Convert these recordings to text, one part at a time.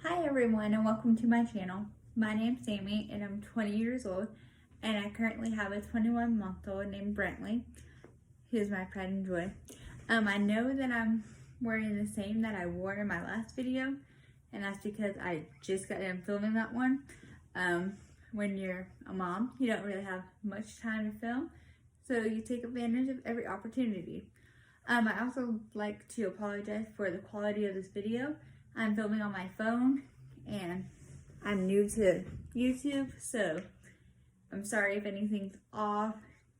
Hi everyone and welcome to my channel. My name's Sammy and I'm 20 years old and I currently have a 21-month-old named Brentley, who's my pride and joy. I know that I'm wearing the same that I wore in my last video, and that's because I just got done filming that one. When you're a mom, you don't really have much time to film, so you take advantage of every opportunity. I also like to apologize for the quality of this video. I'm filming on my phone and I'm new to YouTube, so I'm sorry if anything's off,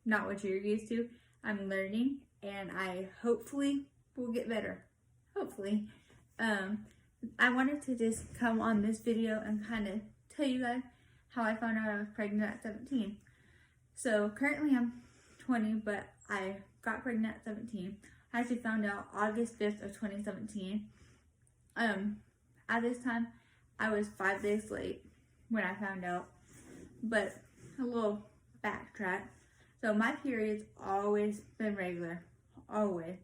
not what you're used to. I'm learning and I hopefully will get better. Hopefully. I wanted to just come on this video and kind of tell you guys how I found out I was pregnant at 17. So currently I'm 20, but I got pregnant at 17. I actually found out August 5th of 2017. At this time, I was 5 days late when I found out, but a little backtrack. So my period's always been regular, always.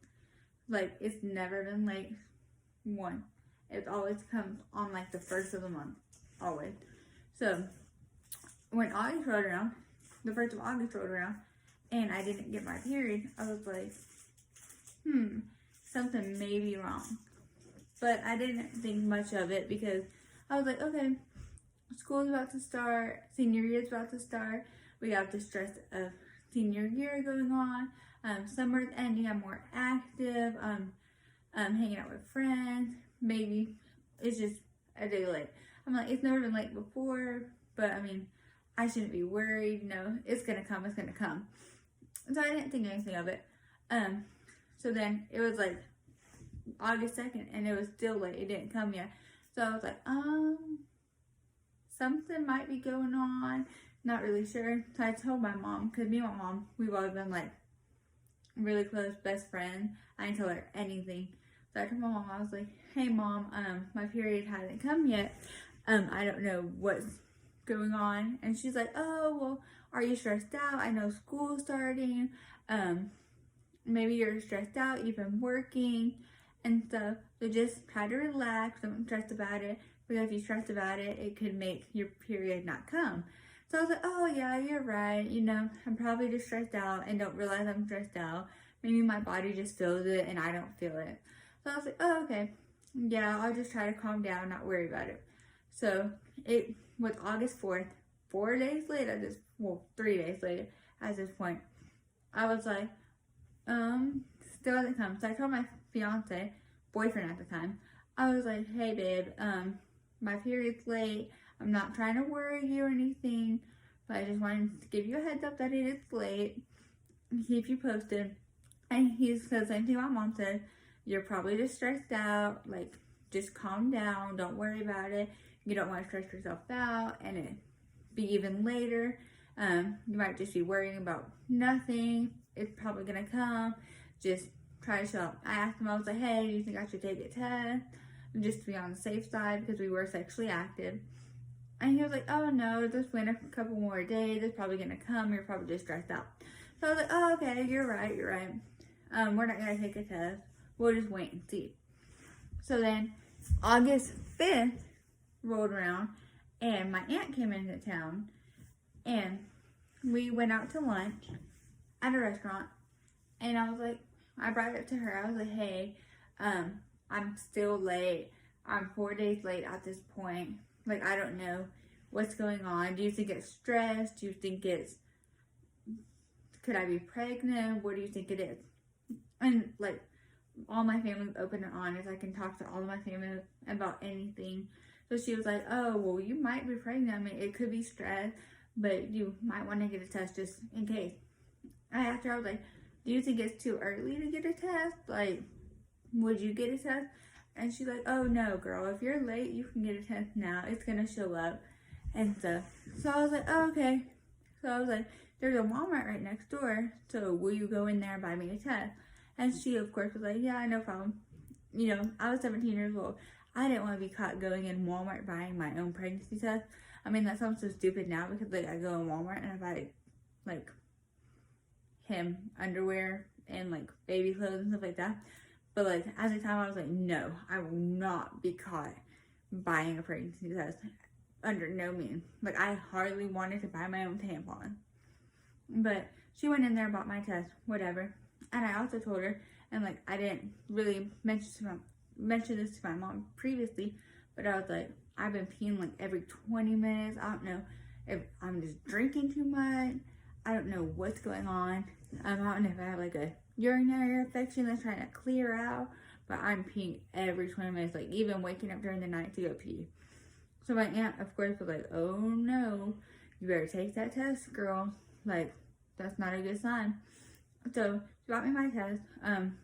Like, it's never been late one. It always comes on like the first of the month, always. So when August rolled around, the 1st of August rolled around, and I didn't get my period, I was like, something may be wrong. But I didn't think much of it because I was like, okay, school's about to start, senior year's about to start, we got the stress of senior year going on, summer's ending, I'm more active, hanging out with friends, maybe it's just a day late. I'm like, it's never been late before, but I mean, I shouldn't be worried, it's gonna come, it's gonna come. So I didn't think anything of it. So then it was like August 2nd and it was still late, it didn't come yet. So I was like, something might be going on, not really sure. So I told my mom, because me and my mom, we've always been like really close, best friends. I didn't tell her anything. So I told my mom, I was like, hey mom, my period hasn't come yet. I don't know what's going on. And she's like, oh, well, are you stressed out? I know school's starting. Maybe you're stressed out, you've been working and stuff. So just try to relax, don't stress about it. Because if you stress about it, it could make your period not come. So I was like, oh yeah, you're right. I'm probably just stressed out and don't realize I'm stressed out. Maybe my body just feels it and I don't feel it. So I was like, oh, okay. Yeah, I'll just try to calm down, not worry about it. So it was August 4th, 4 days later, 3 days later at this point. I was like, still hasn't come. So I told my boyfriend at the time, I was like, hey babe, my period's late. I'm not trying to worry you or anything, but I just wanted to give you a heads up that it is late. Keep you posted. And he said the same thing my mom said. You're probably just stressed out. Like, just calm down. Don't worry about it. You don't want to stress yourself out and it be even later. You might just be worrying about nothing. It's probably gonna come. Just try to chill out. I asked him, I was like, hey, do you think I should take a test? Just to be on the safe side because we were sexually active. And he was like, oh no, just wait a couple more days. It's probably gonna come. You're probably just stressed out. So I was like, oh, okay, you're right. We're not gonna take a test. We'll just wait and see. So then August 5th rolled around and my aunt came into town and we went out to lunch at a restaurant, and I was like, I brought it to her. I was like, hey, I'm still late. I'm 4 days late at this point. Like, I don't know what's going on. Do you think it's stress? Do you think could I be pregnant? What do you think it is? And like, all my family's open and honest. I can talk to all of my family about anything. So she was like, oh, well, you might be pregnant. I mean, it could be stress, but you might want to get a test just in case. I asked her, I was like, do you think it's too early to get a test? Like, would you get a test? And she's like, oh no, girl, if you're late, you can get a test now. It's gonna show up and stuff. So I was like, oh, okay. So I was like, there's a Walmart right next door, so will you go in there and buy me a test? And she, of course, was like, yeah, no problem. I was 17 years old. I didn't want to be caught going in Walmart buying my own pregnancy test. I mean, that sounds so stupid now because, like, I go in Walmart and I buy, like, him underwear and, like, baby clothes and stuff like that. But, like, at the time, I was like, no, I will not be caught buying a pregnancy test. Under no means. Like, I hardly wanted to buy my own tampon. But she went in there and bought my test, whatever. And I also told her, and like, I didn't really mention this to my mom previously, but I was like, I've been peeing like every 20 minutes. I don't know if I'm just drinking too much. I don't know what's going on. I don't know if I have like a urinary infection that's trying to clear out, but I'm peeing every 20 minutes, like even waking up during the night to go pee. So my aunt, of course, was like, oh no, you better take that test, girl. Like, that's not a good sign. So she bought me my test.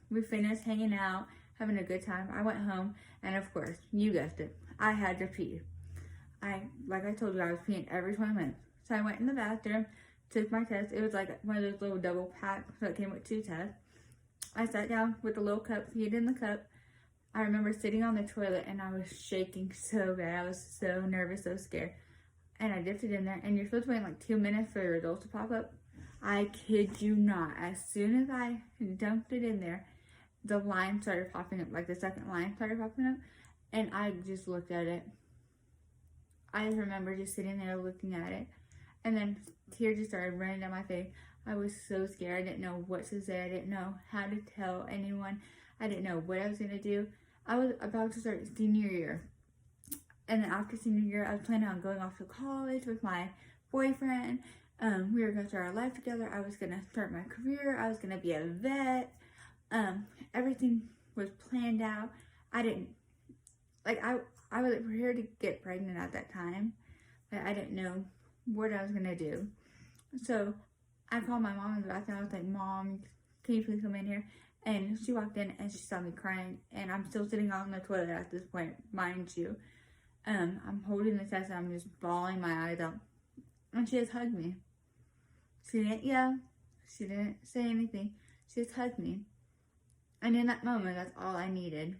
We finished hanging out, having a good time. I went home, and of course, you guessed it, I had to pee. Like I told you, I was peeing every 20 minutes. So I went in the bathroom, took my test. It was like one of those little double packs, so it came with 2 tests. I sat down with the little cup, peed in the cup. I remember sitting on the toilet and I was shaking so bad. I was so nervous, so scared. And I dipped it in there, and you're supposed to wait like 2 minutes for the results to pop up. I kid you not. As soon as I dumped it in there, the line started popping up, like the second line started popping up, and I just looked at it. I remember just sitting there looking at it, and then tears just started running down my face. I was so scared. I didn't know what to say. I didn't know how to tell anyone. I didn't know what I was going to do. I was about to start senior year. And then after senior year, I was planning on going off to college with my boyfriend. We were going to start our life together. I was going to start my career. I was going to be a vet. Everything was planned out. I was prepared to get pregnant at that time, but I didn't know what I was going to do. So I called my mom in the bathroom. I was like, Mom, can you please come in here? And she walked in and she saw me crying, and I'm still sitting on the toilet at this point, mind you. I'm holding the test and I'm just bawling my eyes out. And she just hugged me. She didn't yell. She didn't say anything. She just hugged me. And in that moment, that's all I needed.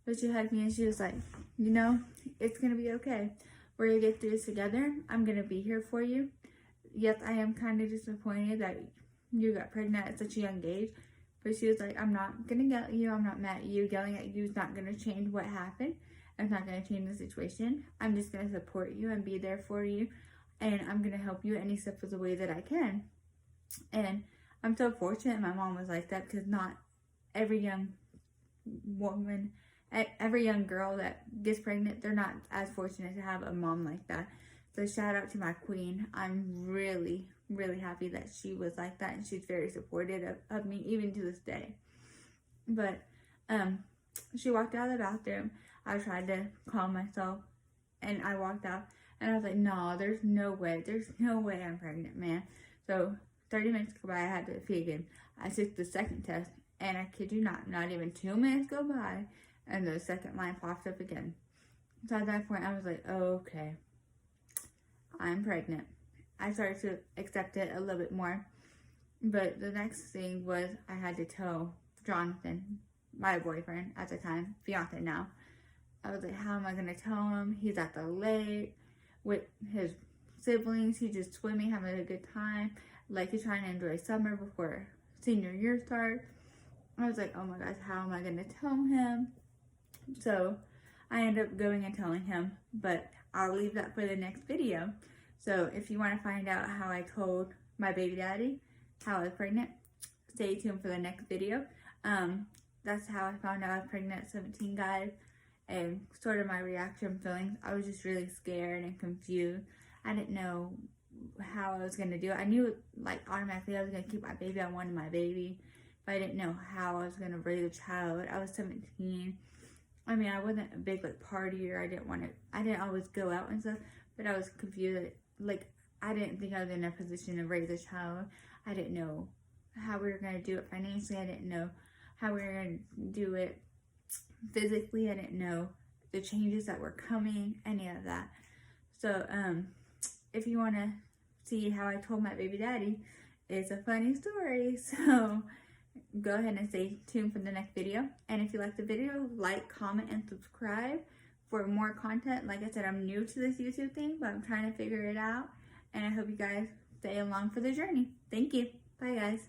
But she hugged me and she was like, you know, it's going to be okay. We're going to get through this together. I'm going to be here for you. Yes, I am kind of disappointed that you got pregnant at such a young age. But she was like, I'm not going to yell at you. I'm not mad at you. Yelling at you is not going to change what happened. It's not going to change the situation. I'm just going to support you and be there for you. And I'm going to help you any step of the way that I can. And I'm so fortunate my mom was like that, because not every young woman, every young girl that gets pregnant, they're not as fortunate to have a mom like that. So shout out to my queen. I'm really, really happy that she was like that, and she's very supportive of me even to this day. But she walked out of the bathroom. I tried to calm myself, and I walked out, and I was like, no, there's no way I'm pregnant, man. So 30 minutes go by, I had to pee again. I took the second test, and I kid you not even 2 minutes go by, and the second line popped up again. So at that point, I was like, oh, okay, I'm pregnant. I started to accept it a little bit more. But the next thing was I had to tell Jonathan, my boyfriend at the time, fiance now. I was like, how am I going to tell him? He's at the lake with his siblings. He's just swimming, having a good time. Like, he's trying to enjoy summer before senior year starts. I was like, oh my gosh, how am I going to tell him? So I ended up going and telling him, but I'll leave that for the next video. So if you want to find out how I told my baby daddy how I was pregnant, stay tuned for the next video. That's how I found out I was pregnant at 17, guys. And sort of my reaction, feelings. I was just really scared and confused. I didn't know how I was going to do it. I knew, like, automatically I was going to keep my baby. I wanted my baby. But I didn't know how I was going to raise a child. I was 17. I mean, I wasn't a big, like, partier. I didn't always go out and stuff. But I was confused. Like, I didn't think I was in a position to raise a child. I didn't know how we were going to do it financially. I didn't know how we were going to do it physically. I didn't know the changes that were coming, any of that. So, if you want to see how I told my baby daddy, it's a funny story. So, go ahead and stay tuned for the next video. And if you like the video, like, comment, and subscribe for more content. Like I said, I'm new to this YouTube thing, but I'm trying to figure it out. And I hope you guys stay along for the journey. Thank you. Bye, guys.